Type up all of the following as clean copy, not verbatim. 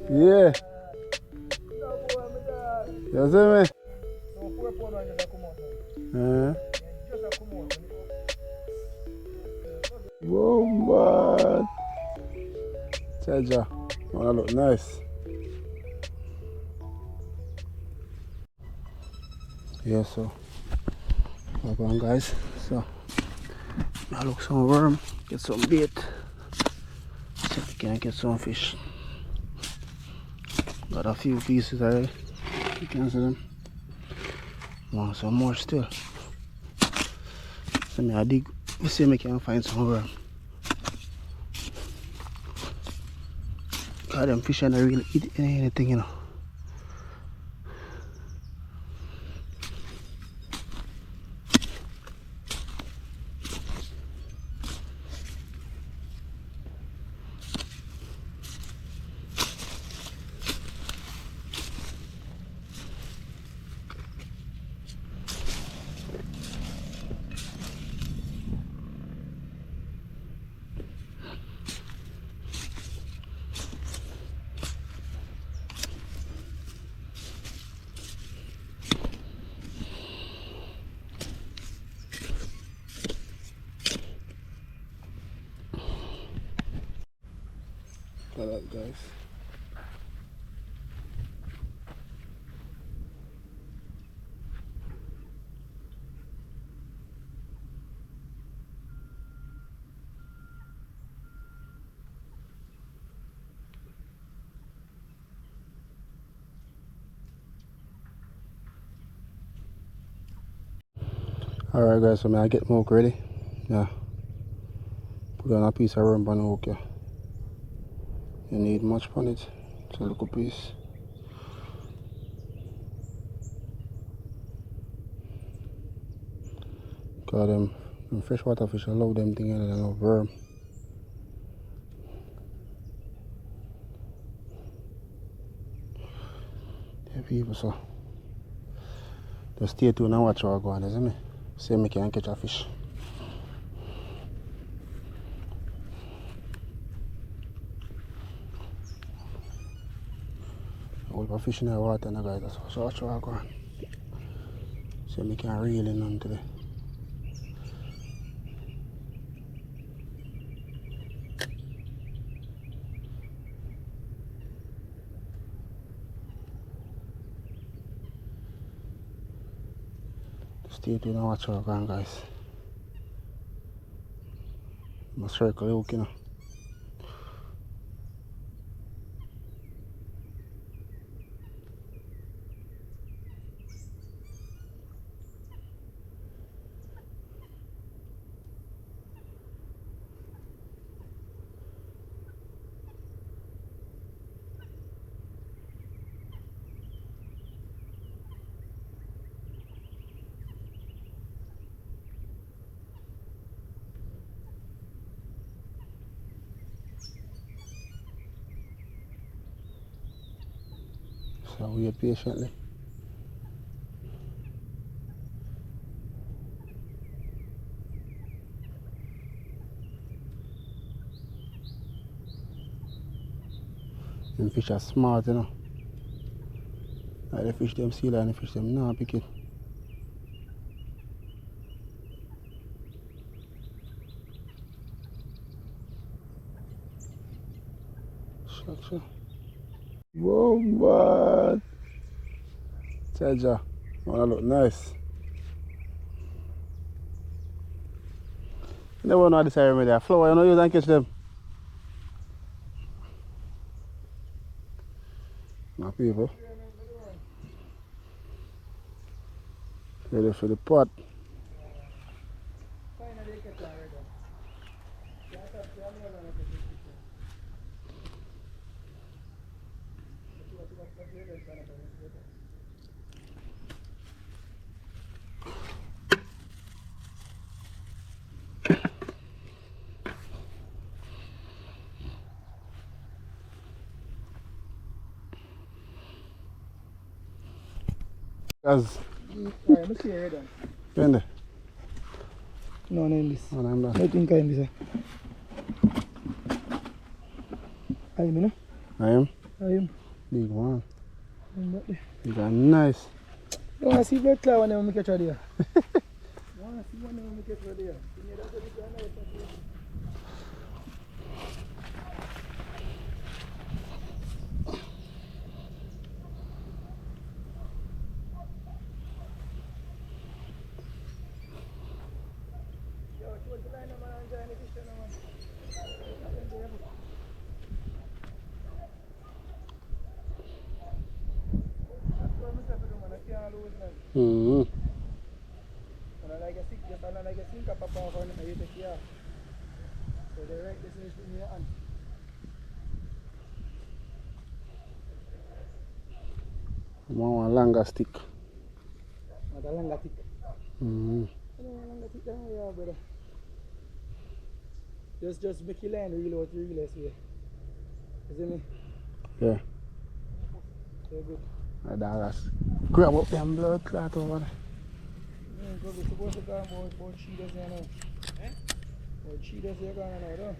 Yeah. You see me? Whoa, man. Charger. Wanna look nice. Yeah, so. Well on, guys. So, I look some worm, get some bait. See if we can get some fish. Got a few pieces already. You can see them. Want some more still. So I dig. We see if we can find some worm. God, them fish don't really eat anything, you know. Look at that, guys. Alright, guys, so I get my hook ready. Yeah. Put on a piece of worm on the hook, yeah. You need much on it. It's a little piece. Cause them freshwater fish, I love them things and I love worm. Yeah, people, so just stay tuned and watch how I go on, see me? See me can catch a fish. All the fish in the water and guys, so watch how I go on. See me can reel in on today. Stay tuned and watch how I go on, guys. I'm circle the hook, you know. So wait patiently. Them fish are smart, you know. Like the fish them sea lion, the fish them nah pick it. Sure. Whoa, man. Charger. Wanna look nice. You never know how this area there. Flower, you know you don't catch them. My people. Ready for the pot. Guys. Alright, let's see here then. Pende. No, in this. Oh, I'm done. I think I'm this. I'm in. I am. I'm. Big one. Big and nice. You want to see blood clot when we catch her there? You want to see when we catch her there? Mm-hmm. When I like a sick, just like a sink up on you take care. So the right decision in your hand. One longer stick. Not a longer tick. Mm-hmm. I don't want a longer tick down here, brother. Just make your line real out real way. You see me? Yeah. So good. That's grab up them blood clot over there. We're supposed to go about cheetahs here now. Eh? About cheetahs here going now, though.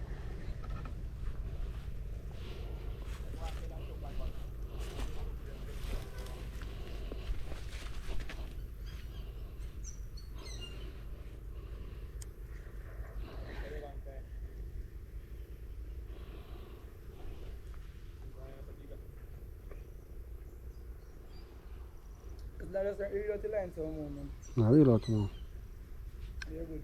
It's not just a real out the line, so moment. No, real out now. Yeah, good.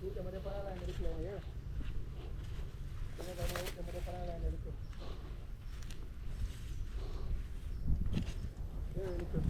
Put them on the line of the floor here. Put them on the line of the floor. Here, look.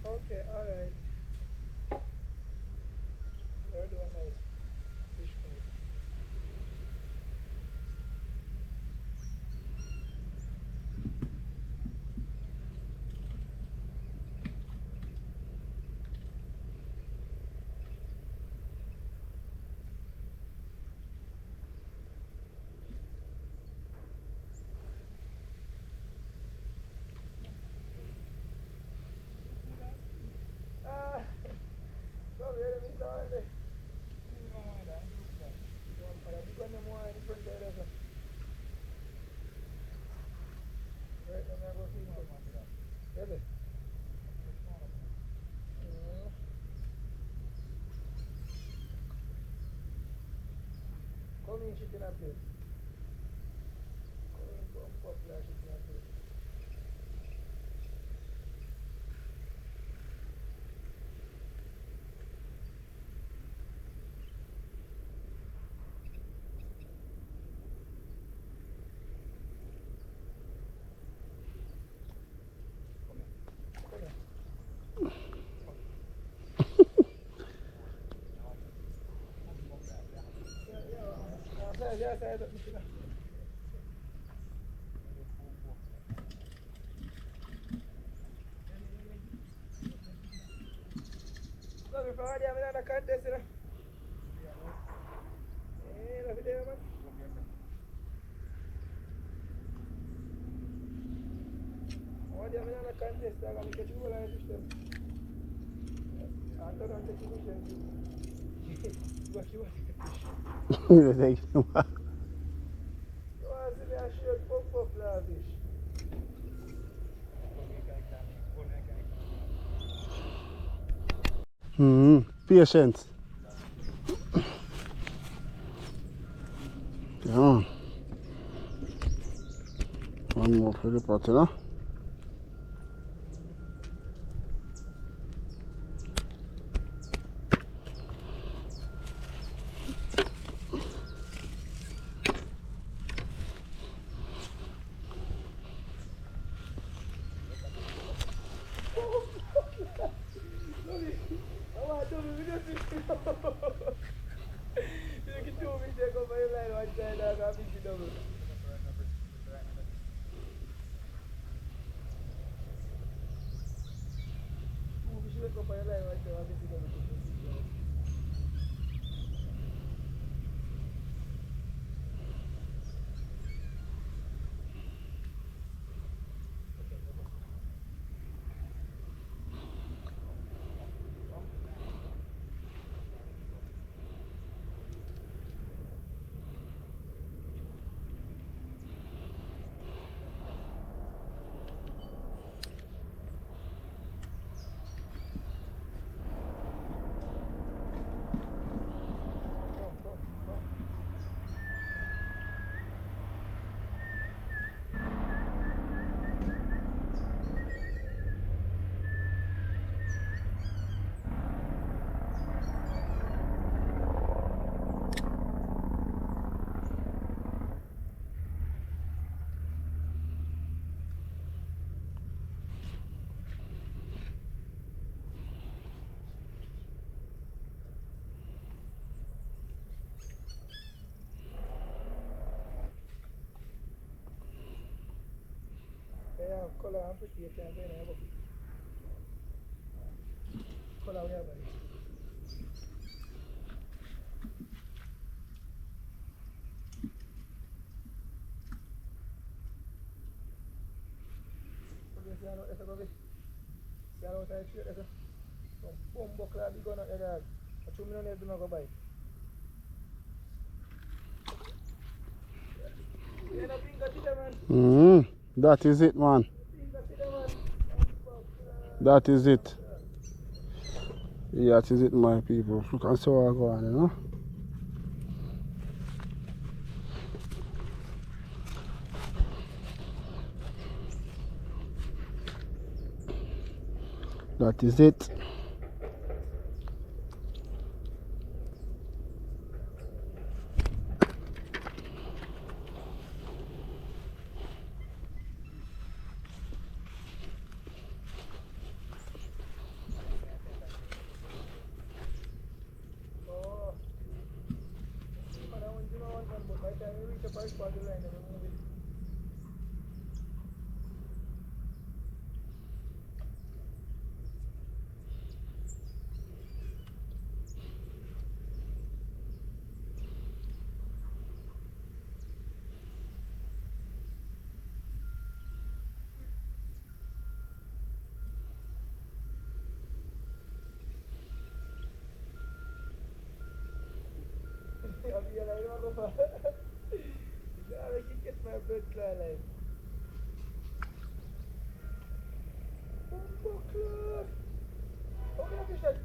Okay, alright. You're doing nice. Fish food. So we're in the all day. Come in, shit in a place. Come in, come popular shit in a place. Yes, size up this, you know. No, before I have another contest, you know. Eh, love it there, man. I want to have another contest, I'm going to catch you all on fish them. I don't want to take you fish. What you want to fish? You take them. You want to see me a short puff last fish? Patience. Yeah. One more for the pot, you know. I want to do me with this fish. You can do me, take over your line one time, I got fish double. You should wake up on your line one time, I fish double. Yeah, color and pretty, you can't get in a bucket. Color we have it. Okay, see how it's a go. See how it's straight, that's a boom buckler, big gun out there, dog. I told me no need to go buy. You know, bring that to them, man. That is it, man. Bring that to them, man. That is it. Yeah, that is it, my people. Look and see what I go on, you know. That is it. Oh, man, I want to know one, but by the time you reach the first part of the line, then move it. I'll be like, no, no, no. Yeah, I can get my blood clot like. Buckler. How can I fish that?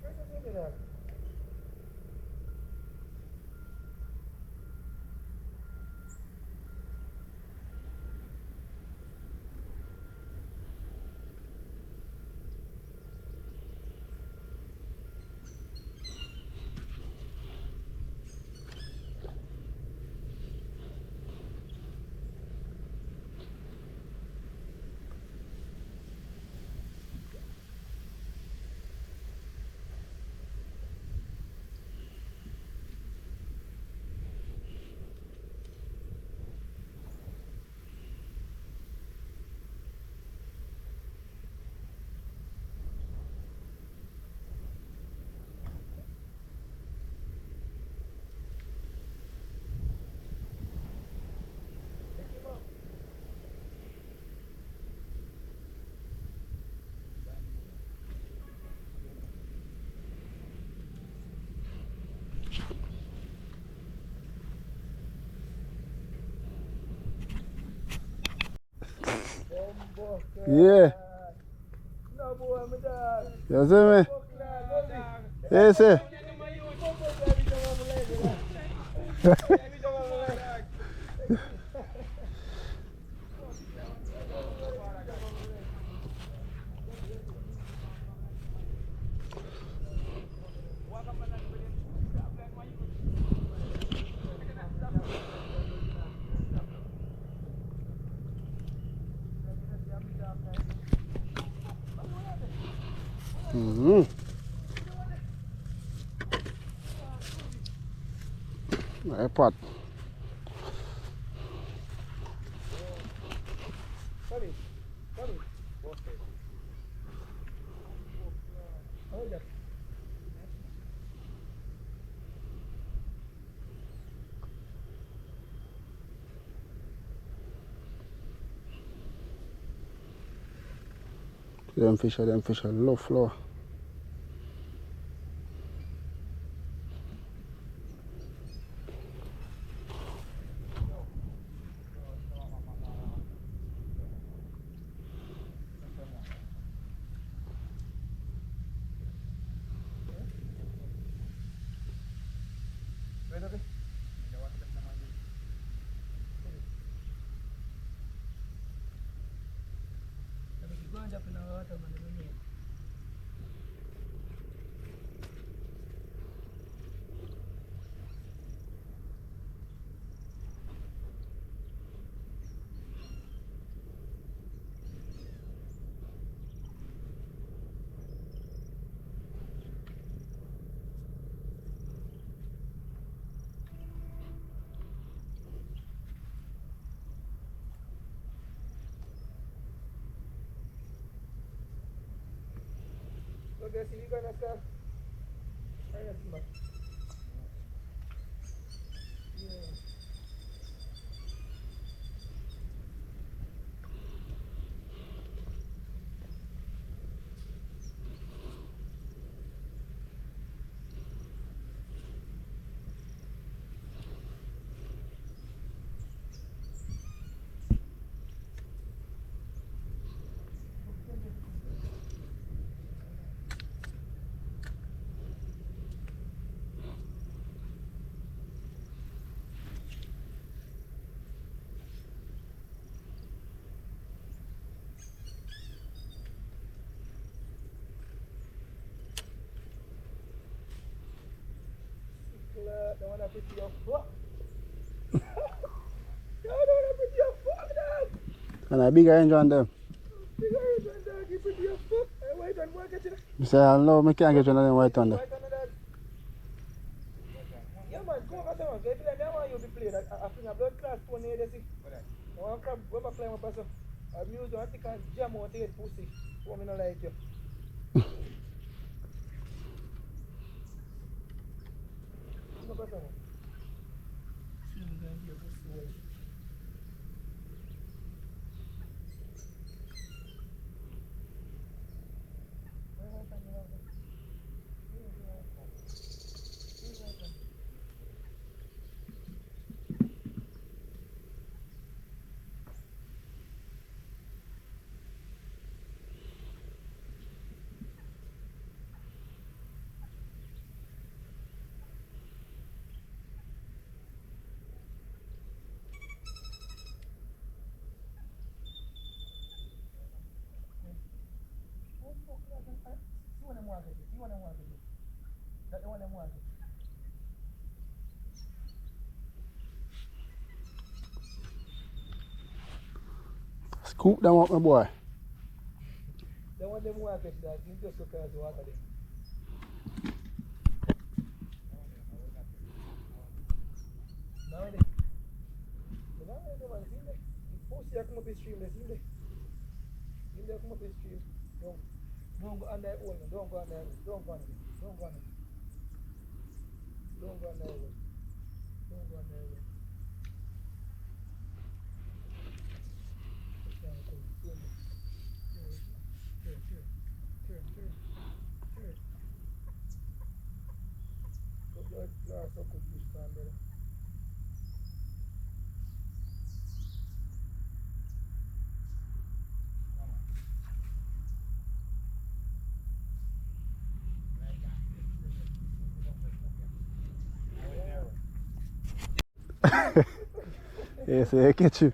Where's the thing in that? Yeah. No boy, my dog. You see me? Fuck nah, go see. Hey, see. Mm-hmm. My pot. Sorry, sorry. Hold up. Them fish are low floor. Wait a bit. Go and jump in the water, man. Okay, see you gonna start. I see man. Yeah. Don't wanna put your foot. Don't wanna put your foot, dog. And a bigger engine on them. Bigger than dog, you put your foot. Hey, wait on one, get you. You say, I know, I can't get one of them white on there. White on the dog. Yeah, man, come over, come on. If you like, I want you to play that. I think a blood class phone here, they see. I want to come play my person. I music, I think I jam out to get pussy. For me, not like you. No person. You want them one, you want them one. That the one them one. Scoop them up, my boy. The one them one, that you just look at the water there. Now they. Now they man, see there. The pussy come up the stream, they see there. See there come up the stream. Don't go under that hole, man. Don't go under that. Don't go under it. Don't go under it. Don't go under that. Don't go under that. Glass up with fish pan, brother. Yeah, so you catch him.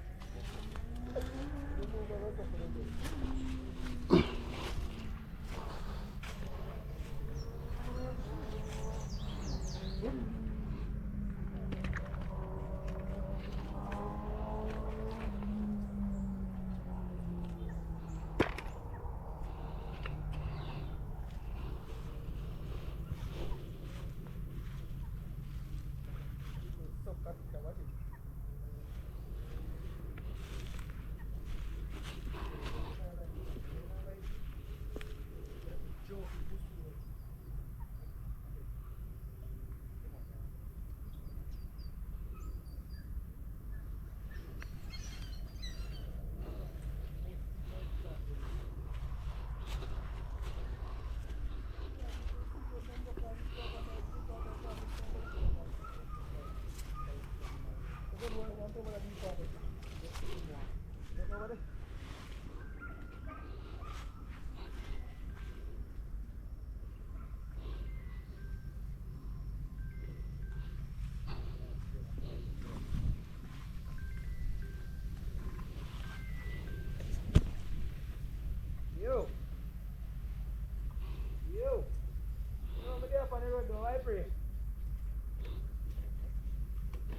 Yo. Yo. No, I'm there on the road, though. I pray.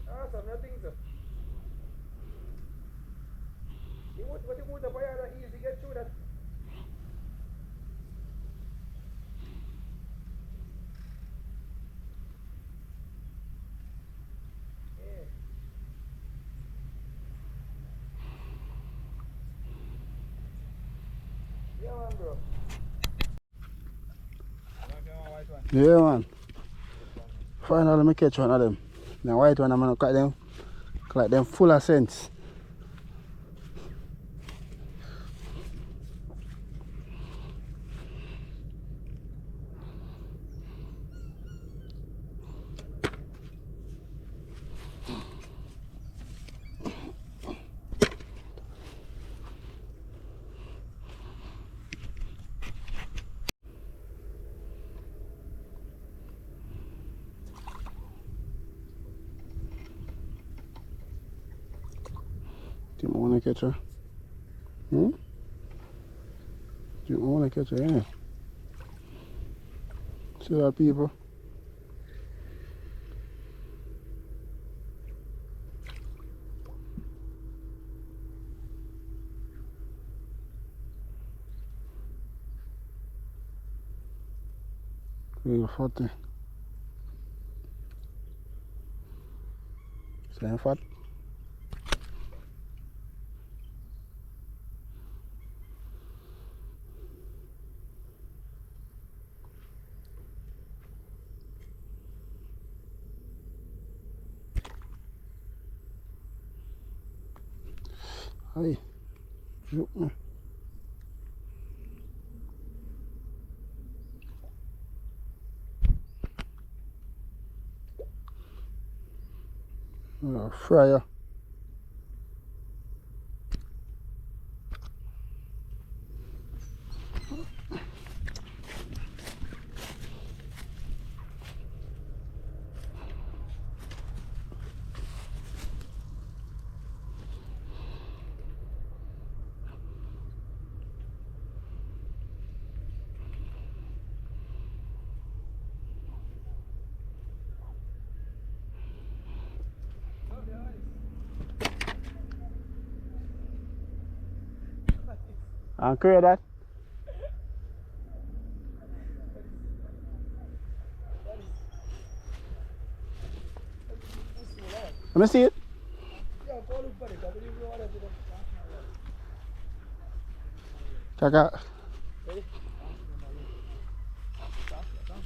Awesome, nothing, sir. What you put up here that easy get through that? Yeah. Yeah, man, bro. Yeah, man. Finally, I catch one of them. The white one, I'm going to cut them. Like them full of sense. Do you want to catch her? Hmm? Do you want to catch her? Yeah. See that people? Real 40. Same fat. Hey. Shoot me. Fryer. And create that. Let me see it. Yeah, go look for it. I believe you want to do that. Check out. Ready?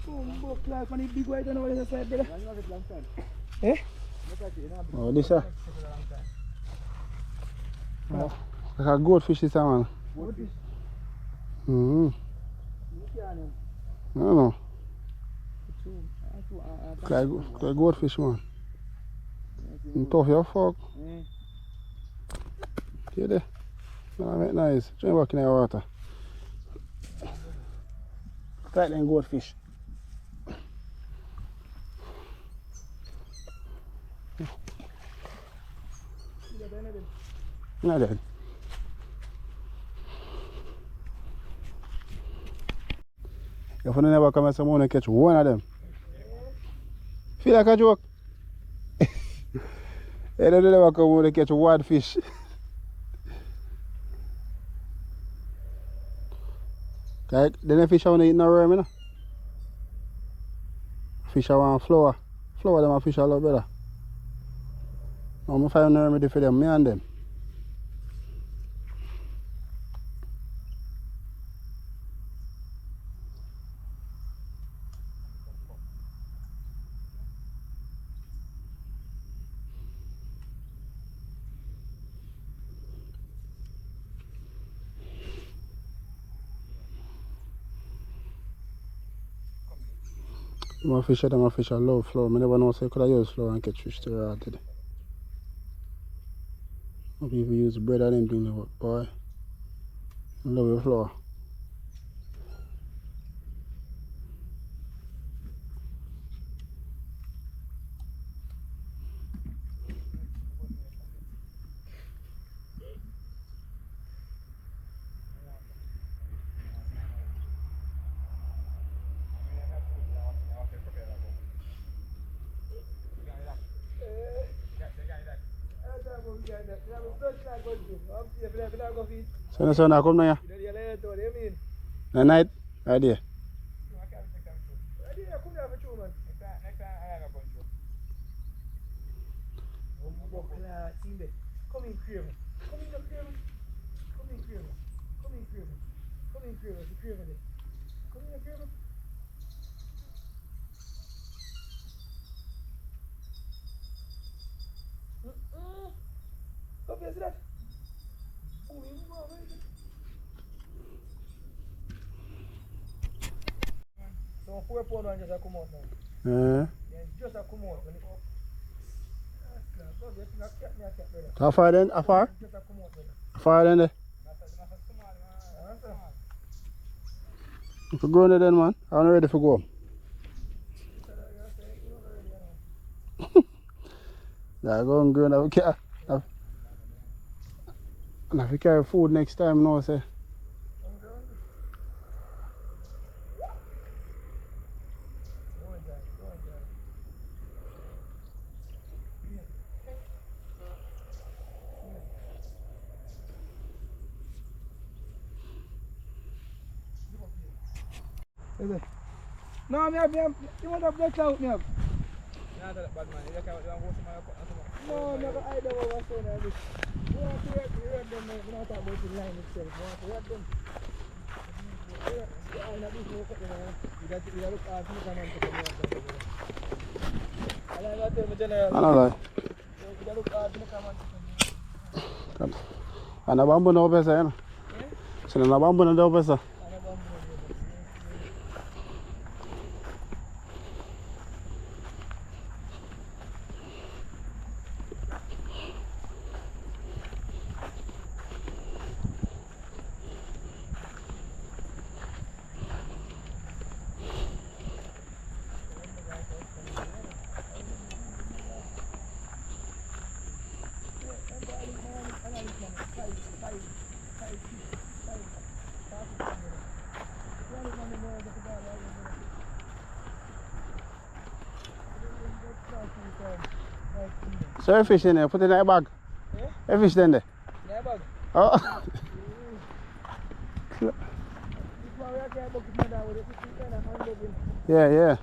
Oh, class on the big white and all this side, brother. Eh? Oh, this is like a goldfish this time, man. Goldfish? Mm-hmm. I don't know. Like goldfish, man. And tough your fuck. See there? That make nice. Try back in the water. Like them goldfish. see that end of them. Not dead. If you never come and someone catch one of them. Feel like a joke? They don't never come and catch one fish. Okay, then the fish I want to eat no worm, you know? Fish I want flour. Flour them and fish a lot better. I'm going to find a remedy for them, me and them. My fish I love flour. I never know say could I use flour and catch fish too hard today. Some people use bread and them things, but boy, I love your flour. So the sun I come now, yeah? The night, right there. Come in, Craven. Come in, Craven. Come in, Craven. Come in, Craven. Come in, Craven. The Craven there. Come in, Craven. Come here, see that? So 4 pound one just a come out now. Yeah, Just a come out. When it how far then? How far? just a come out, brother. How far then there? If you go there then man, I'm ready for go. Yeah, go and go and carry. And if you carry food next time now say. No, you want to break out, me. No, I'm not hide them over so now. You want to read them, we don't talk about the line itself. You want to read them. You got to look after me, come on to come out. I got to tell me, General. I don't know. You got to look after me, come on to come out. And the bamboo no better, you know. So the bamboo no better. So a fish in there, put it in a bag. Yeah? A fish in there. Yeah, bag. Oh. Yeah, yeah.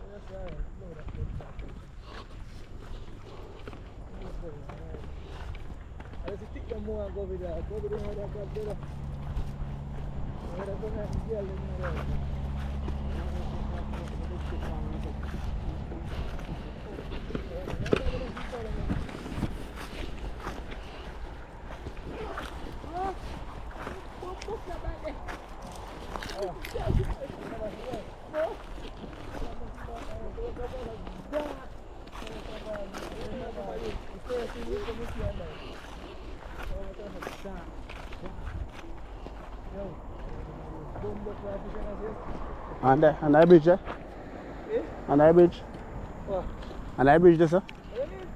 And I bridge there? Eh? And I bridge? What? And I bridge there, sir? What do you mean?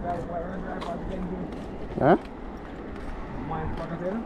Cara, vai andar, vai ter Hã? mais pra cadeira.